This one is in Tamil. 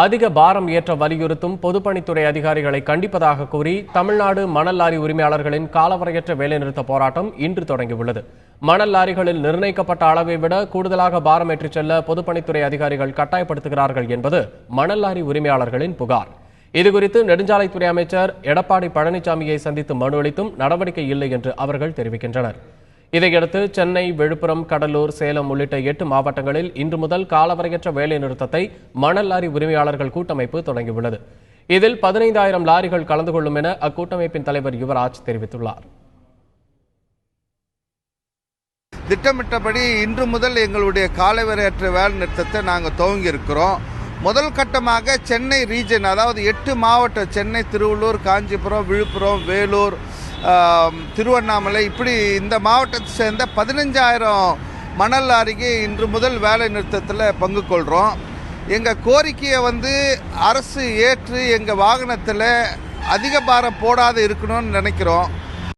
அதிக பாரம் ஏற்ற வலியுறுத்தும் பொதுப்பணித்துறை அதிகாரிகளை கண்டிப்பதாக கூறி தமிழ்நாடு மணல் லாரி உரிமையாளர்களின் காலவரையற்ற வேலைநிறுத்த போராட்டம் இன்று தொடங்கியுள்ளது. மணல் லாரிகளில் நிர்ணயிக்கப்பட்ட அளவை விட கூடுதலாக பாரம் ஏற்றிச் செல்ல பொதுப்பணித்துறை அதிகாரிகள் கட்டாயப்படுத்துகிறார்கள் என்பது மணல் லாரி உரிமையாளர்களின் புகார். இதுகுறித்து நெடுஞ்சாலைத்துறை அமைச்சர் எடப்பாடி பழனிசாமியை சந்தித்து மனு அளித்தும் நடவடிக்கை இல்லை என்று அவர்கள் தெரிவிக்கின்றனர். இதையடுத்து சென்னை, விழுப்புரம், கடலூர், சேலம் உள்ளிட்ட 8 மாவட்டங்களில் இன்று முதல் காலவரையற்ற வேலைநிறுத்தத்தை மணல் லாரி உரிமையாளர்கள் கூட்டமைப்பு தொடங்கியுள்ளது. இதில் 15,000 லாரிகள் கலந்து கொள்ளும் என அக்கூட்டமைப்பின் தலைவர் யுவராஜ் தெரிவித்துள்ளார். திட்டமிட்டபடி இன்று முதல் எங்களுடைய காலவரையற்ற வேலை நிறுத்தத்தை நாங்கள் துவங்கி இருக்கிறோம். முதல் கட்டமாக சென்னை ரீஜன், அதாவது 8 மாவட்டம், சென்னை, திருவள்ளூர், காஞ்சிபுரம், விழுப்புரம், வேலூர், திருவண்ணாமலை, இப்படி இந்த மாவட்டத்தை சேர்ந்த 15,000 மணல் லாரிக்கு இன்று முதல் வேலை நிறுத்தத்தில் பங்கு கொள்கிறோம். எங்கள் கோரிக்கையை அரசு ஏற்று எங்கள் வாகனத்தில் அதிக பாரம் போடாது இருக்கணும்னு நினைக்கிறோம்.